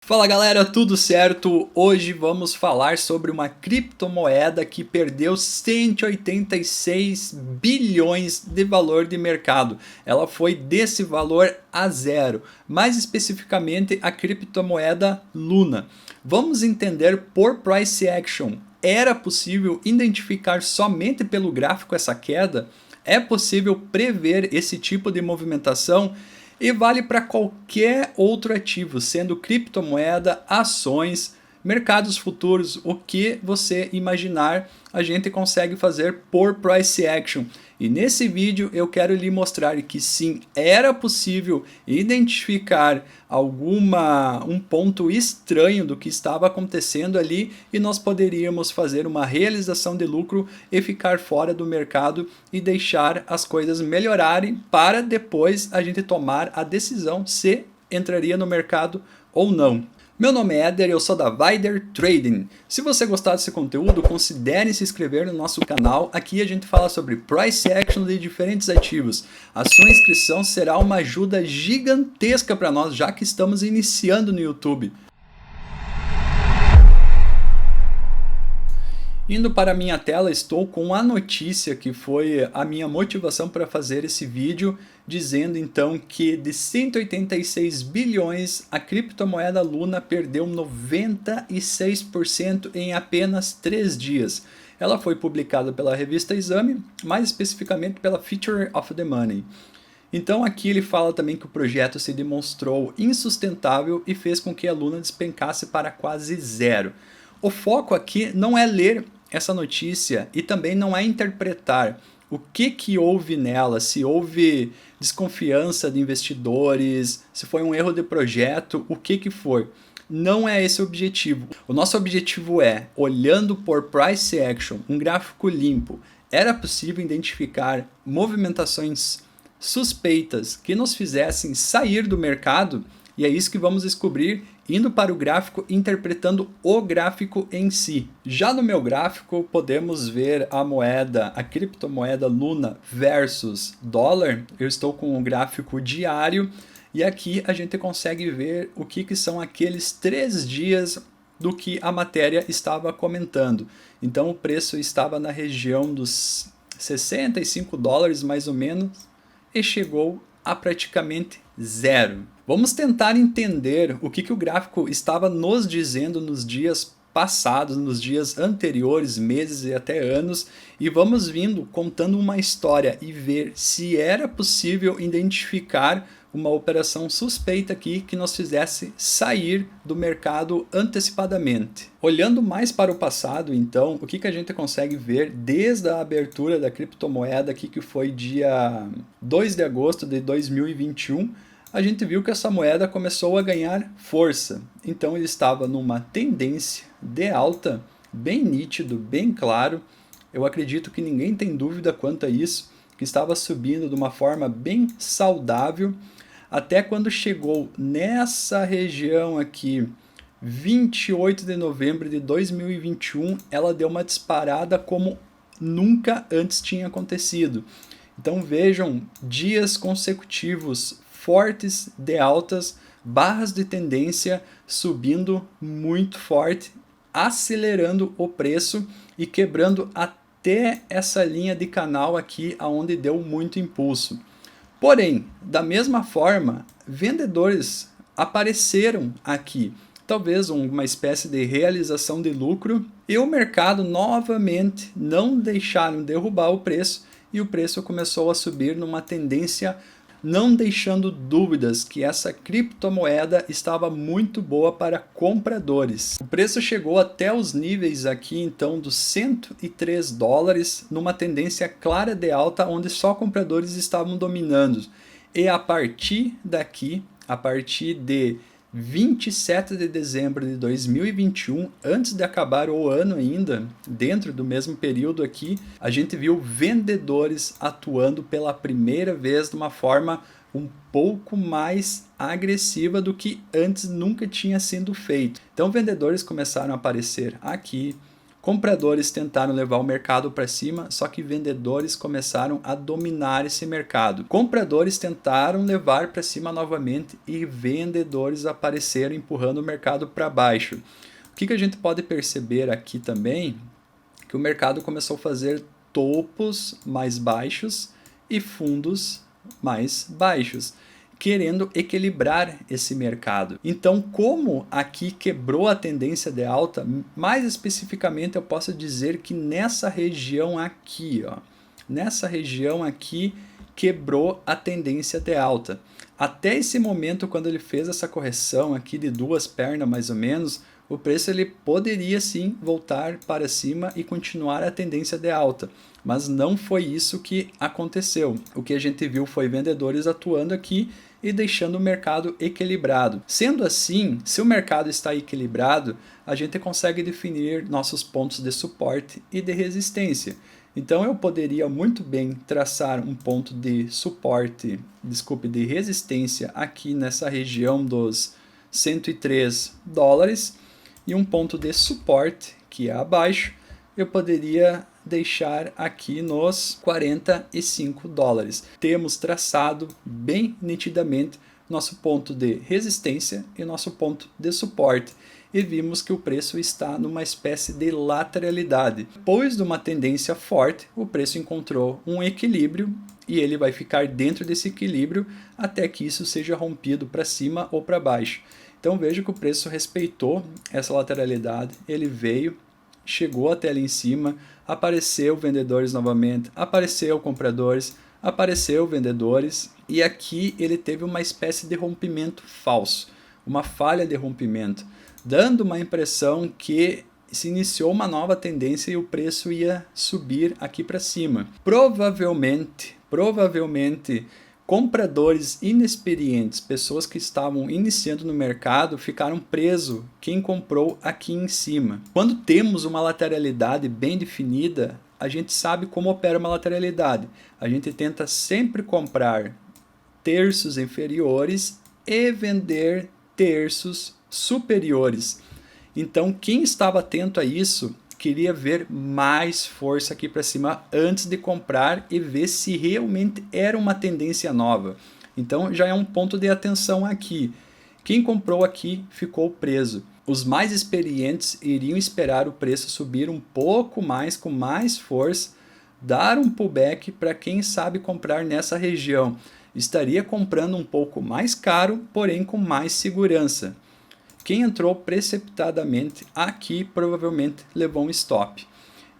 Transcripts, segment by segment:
Fala galera, tudo certo? Hoje vamos falar sobre uma criptomoeda que perdeu 186 bilhões de valor de mercado. Ela foi desse valor a zero, mais especificamente a criptomoeda Luna. Vamos entender por price action. Era possível identificar somente pelo gráfico essa queda? É possível prever esse tipo de movimentação? E vale para qualquer outro ativo, sendo criptomoeda, ações, mercados futuros, o que você imaginar, a gente consegue fazer por price action. E nesse vídeo eu quero lhe mostrar que sim, era possível identificar um ponto estranho do que estava acontecendo ali e nós poderíamos fazer uma realização de lucro e ficar fora do mercado e deixar as coisas melhorarem para depois a gente tomar a decisão se entraria no mercado ou não. Meu nome é Éder e eu sou da Vider Trading. Se você gostar desse conteúdo, considere se inscrever no nosso canal. Aqui a gente fala sobre price action de diferentes ativos. A sua inscrição será uma ajuda gigantesca para nós, já que estamos iniciando no YouTube. Indo para a minha tela, estou com a notícia que foi a minha motivação para fazer esse vídeo, dizendo então que de 186 bilhões a criptomoeda Luna perdeu 96% em apenas 3 dias. Ela foi publicada pela revista Exame, mais especificamente pela Future of the Money. Então aqui ele fala também que o projeto se demonstrou insustentável e fez com que a Luna despencasse para quase zero. O foco aqui não é ler essa notícia e também não é interpretar o que houve nela, se houve desconfiança de investidores, se foi um erro de projeto, o que foi. Não é esse o objetivo. O nosso objetivo é, olhando por price action, um gráfico limpo, era possível identificar movimentações suspeitas que nos fizessem sair do mercado, e é isso que vamos descobrir indo para o gráfico, interpretando o gráfico em si. Já no meu gráfico podemos ver a criptomoeda Luna versus dólar. Eu estou com o gráfico diário e aqui a gente consegue ver o que são aqueles 3 dias do que a matéria estava comentando. Então o preço estava na região dos 65 dólares mais ou menos e chegou a praticamente zero. Vamos tentar entender o que o gráfico estava nos dizendo nos dias passados, nos dias anteriores, meses e até anos, e vamos vindo contando uma história e ver se era possível identificar uma operação suspeita aqui que nos fizesse sair do mercado antecipadamente. Olhando mais para o passado, então, o que a gente consegue ver desde a abertura da criptomoeda aqui, que foi dia 2 de agosto de 2021, a gente viu que essa moeda começou a ganhar força. Então ele estava numa tendência de alta, bem nítido, bem claro. Eu acredito que ninguém tem dúvida quanto a isso, que estava subindo de uma forma bem saudável, até quando chegou nessa região aqui, 28 de novembro de 2021, ela deu uma disparada como nunca antes tinha acontecido. Então vejam, dias consecutivos fortes de altas, barras de tendência subindo muito forte, acelerando o preço e quebrando até essa linha de canal aqui onde deu muito impulso. Porém, da mesma forma, vendedores apareceram aqui, talvez uma espécie de realização de lucro, e o mercado novamente não deixaram derrubar o preço e o preço começou a subir numa tendência, não deixando dúvidas que essa criptomoeda estava muito boa para compradores. O preço chegou até os níveis aqui então dos 103 dólares, numa tendência clara de alta onde só compradores estavam dominando. E a partir daqui, a partir de 27 de dezembro de 2021, antes de acabar o ano ainda, dentro do mesmo período aqui, a gente viu vendedores atuando pela primeira vez de uma forma um pouco mais agressiva do que antes nunca tinha sido feito. Então vendedores começaram a aparecer aqui, Compradores tentaram levar o mercado para cima, só que vendedores começaram a dominar esse mercado. Compradores tentaram levar para cima novamente e vendedores apareceram empurrando o mercado para baixo. O que a gente pode perceber aqui também? Que o mercado começou a fazer topos mais baixos e fundos mais baixos, querendo equilibrar esse mercado. Então, como aqui quebrou a tendência de alta, mais especificamente eu posso dizer que nessa região aqui, ó, nessa região aqui quebrou a tendência de alta. Até esse momento, quando ele fez essa correção aqui de 2 pernas mais ou menos, o preço ele poderia sim voltar para cima e continuar a tendência de alta. Mas não foi isso que aconteceu. O que a gente viu foi vendedores atuando aqui e deixando o mercado equilibrado. Sendo assim, se o mercado está equilibrado, a gente consegue definir nossos pontos de suporte e de resistência. Então eu poderia muito bem traçar um ponto de suporte, de resistência aqui nessa região dos 103 dólares e um ponto de suporte que é abaixo, eu poderia deixar aqui nos 45 dólares. Temos traçado bem nitidamente nosso ponto de resistência e nosso ponto de suporte e vimos que o preço está numa espécie de lateralidade. Depois de uma tendência forte, o preço encontrou um equilíbrio e ele vai ficar dentro desse equilíbrio até que isso seja rompido para cima ou para baixo. Então veja que o preço respeitou essa lateralidade, ele veio, chegou até ali em cima, apareceu vendedores novamente, apareceu compradores, apareceu vendedores e aqui ele teve uma espécie de rompimento falso, uma falha de rompimento, dando uma impressão que se iniciou uma nova tendência e o preço ia subir aqui para cima. Provavelmente, compradores inexperientes, pessoas que estavam iniciando no mercado, ficaram presos quem comprou aqui em cima. Quando temos uma lateralidade bem definida, a gente sabe como opera uma lateralidade. A gente tenta sempre comprar terços inferiores e vender terços superiores. Então, quem estava atento a isso queria ver mais força aqui para cima antes de comprar e ver se realmente era uma tendência nova. Então já é um ponto de atenção aqui. Quem comprou aqui ficou preso. Os mais experientes iriam esperar o preço subir um pouco mais, com mais força, dar um pullback para quem sabe comprar nessa região. Estaria comprando um pouco mais caro, porém com mais segurança. Quem entrou precipitadamente aqui provavelmente levou um stop.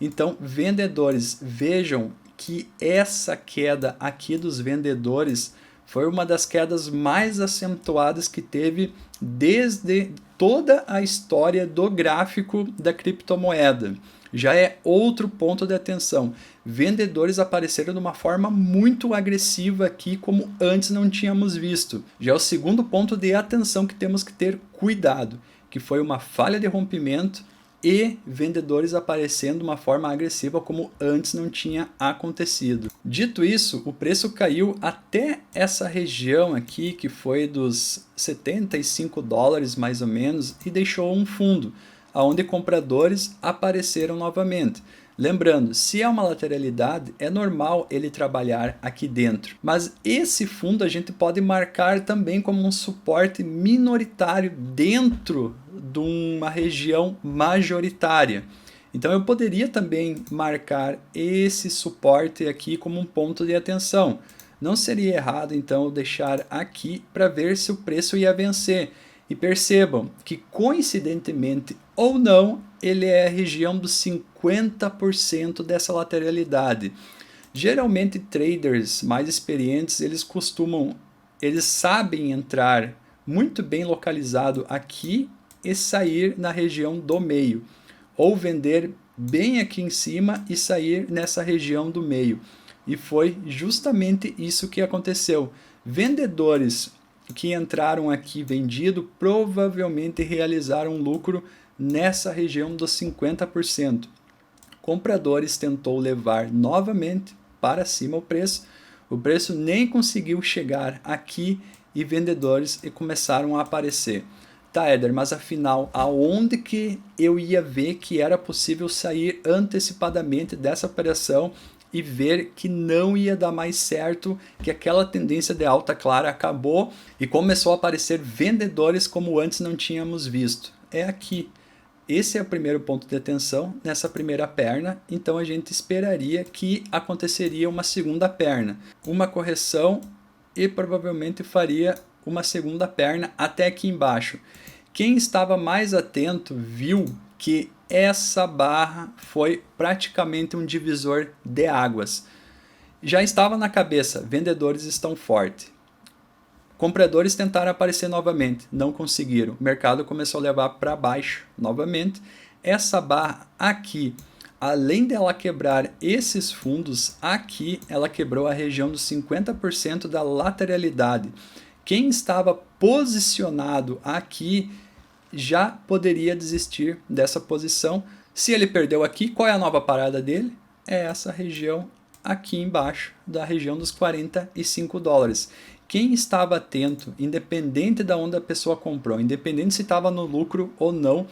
Então, vendedores, vejam que essa queda aqui dos vendedores foi uma das quedas mais acentuadas que teve desde toda a história do gráfico da criptomoeda. Já é outro ponto de atenção. Vendedores apareceram de uma forma muito agressiva aqui, como antes não tínhamos visto. Já é o segundo ponto de atenção que temos que ter cuidado, que foi uma falha de rompimento e vendedores aparecendo de uma forma agressiva como antes não tinha acontecido. Dito isso, o preço caiu até essa região aqui, que foi dos 75 dólares mais ou menos, e deixou um fundo, onde compradores apareceram novamente. Lembrando, se é uma lateralidade, é normal ele trabalhar aqui dentro. Mas esse fundo a gente pode marcar também como um suporte minoritário dentro de uma região majoritária. Então eu poderia também marcar esse suporte aqui como um ponto de atenção. Não seria errado então eu deixar aqui para ver se o preço ia vencer. E percebam que, coincidentemente ou não, ele é a região dos 50% dessa lateralidade. Geralmente, traders mais experientes, eles sabem entrar muito bem localizado aqui e sair na região do meio. Ou vender bem aqui em cima e sair nessa região do meio. E foi justamente isso que aconteceu. Vendedores que entraram aqui vendido provavelmente realizaram lucro nessa região dos 50%. Compradores tentou levar novamente para cima o preço nem conseguiu chegar aqui e vendedores começaram a aparecer. Tá, Éder, mas afinal, aonde que eu ia ver que era possível sair antecipadamente dessa operação e ver que não ia dar mais certo, que aquela tendência de alta clara acabou e começou a aparecer vendedores como antes não tínhamos visto? É aqui. Esse é o primeiro ponto de atenção nessa primeira perna, então a gente esperaria que aconteceria uma segunda perna, uma correção e provavelmente faria uma segunda perna até aqui embaixo. Quem estava mais atento viu que essa barra foi praticamente um divisor de águas. Já estava na cabeça, vendedores estão fortes. Compradores tentaram aparecer novamente, não conseguiram. O mercado começou a levar para baixo novamente. Essa barra aqui, além dela quebrar esses fundos, aqui ela quebrou a região dos 50% da lateralidade. Quem estava posicionado aqui já poderia desistir dessa posição. Se ele perdeu aqui, qual é a nova parada dele? É essa região aqui embaixo, da região dos 45 dólares. Quem estava atento, independente de onde a pessoa comprou, independente se estava no lucro ou não,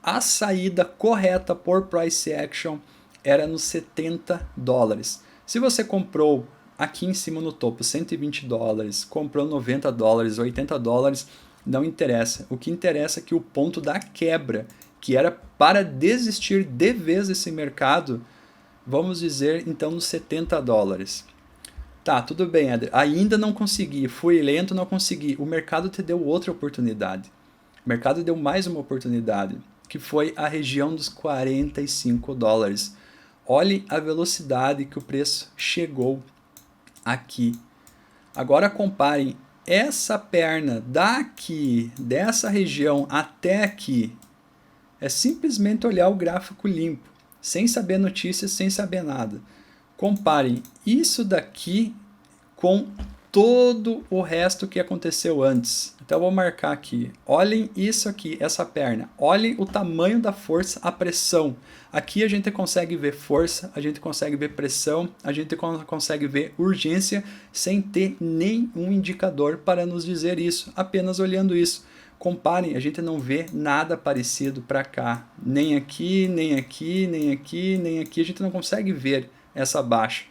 a saída correta por price action era nos 70 dólares. Se você comprou aqui em cima no topo 120 dólares, comprou 90 dólares, 80 dólares, não interessa. O que interessa é que o ponto da quebra, que era para desistir de vez desse mercado, vamos dizer então nos 70 dólares. Tá, tudo bem, Éder. Ainda não consegui, fui lento, não consegui. O mercado te deu outra oportunidade. O mercado deu mais uma oportunidade, que foi a região dos 45 dólares. Olhe a velocidade que o preço chegou aqui. Agora comparem essa perna daqui, dessa região até aqui. É simplesmente olhar o gráfico limpo, sem saber notícias, sem saber nada. Comparem isso daqui com todo o resto que aconteceu antes. Então eu vou marcar aqui. Olhem isso aqui, essa perna. Olhem o tamanho da força, a pressão. Aqui a gente consegue ver força, a gente consegue ver pressão, a gente consegue ver urgência sem ter nenhum indicador para nos dizer isso, apenas olhando isso. Comparem, a gente não vê nada parecido para cá. Nem aqui, nem aqui, nem aqui, nem aqui. A gente não consegue ver essa baixa.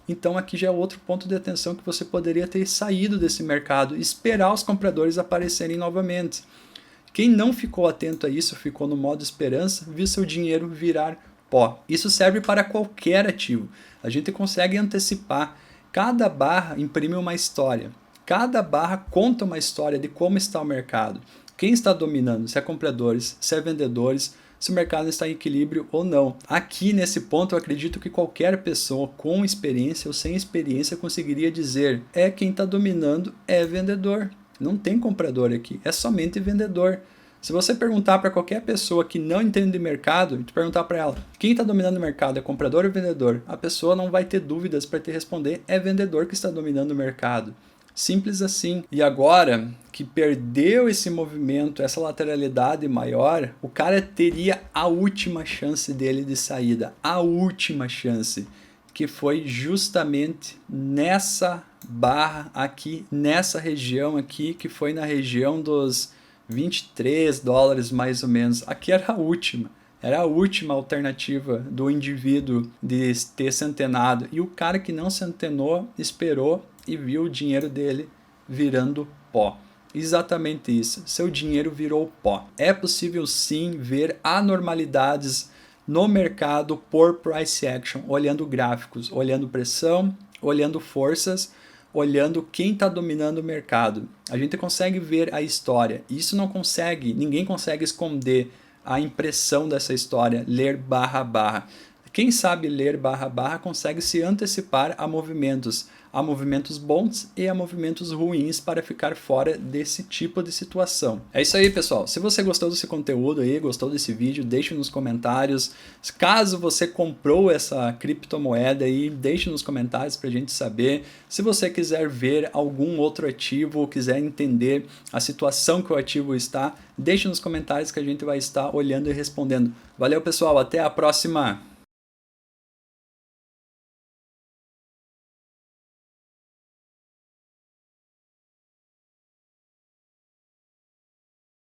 Então aqui já é outro ponto de atenção que você poderia ter saído desse mercado e esperar os compradores aparecerem novamente. Quem não ficou atento a isso, ficou no modo esperança, viu seu dinheiro virar pó. Isso serve para qualquer ativo. A gente consegue antecipar. Cada barra imprime uma história. Cada barra conta uma história de como está o mercado. Quem está dominando, se é compradores, se é vendedores, se o mercado está em equilíbrio ou não. Aqui nesse ponto eu acredito que qualquer pessoa com experiência ou sem experiência conseguiria dizer: quem está dominando é vendedor. Não tem comprador aqui, é somente vendedor. Se você perguntar para qualquer pessoa que não entende de mercado, te perguntar para ela, quem está dominando o mercado, é comprador ou vendedor? A pessoa não vai ter dúvidas para te responder, é vendedor que está dominando o mercado. Simples assim. E agora que perdeu esse movimento, essa lateralidade maior, o cara teria a última chance dele de saída. A última chance. Que foi justamente nessa barra aqui, nessa região aqui, que foi na região dos 23 dólares mais ou menos. Aqui era a última. Era a última alternativa do indivíduo de ter centenado. E o cara que não centenou, esperou e viu o dinheiro dele virando pó. Exatamente isso. Seu dinheiro virou pó. É possível sim ver anormalidades no mercado por price action, olhando gráficos, olhando pressão, olhando forças, olhando quem está dominando o mercado. A gente consegue ver a história. Isso não consegue, ninguém consegue esconder a impressão dessa história, ler barra barra. Quem sabe ler barra barra consegue se antecipar a movimentos bons e a movimentos ruins para ficar fora desse tipo de situação. É isso aí, pessoal. Se você gostou desse conteúdo aí, gostou desse vídeo, deixe nos comentários. Caso você comprou essa criptomoeda aí, deixe nos comentários para a gente saber. Se você quiser ver algum outro ativo ou quiser entender a situação que o ativo está, deixe nos comentários que a gente vai estar olhando e respondendo. Valeu, pessoal. Até a próxima!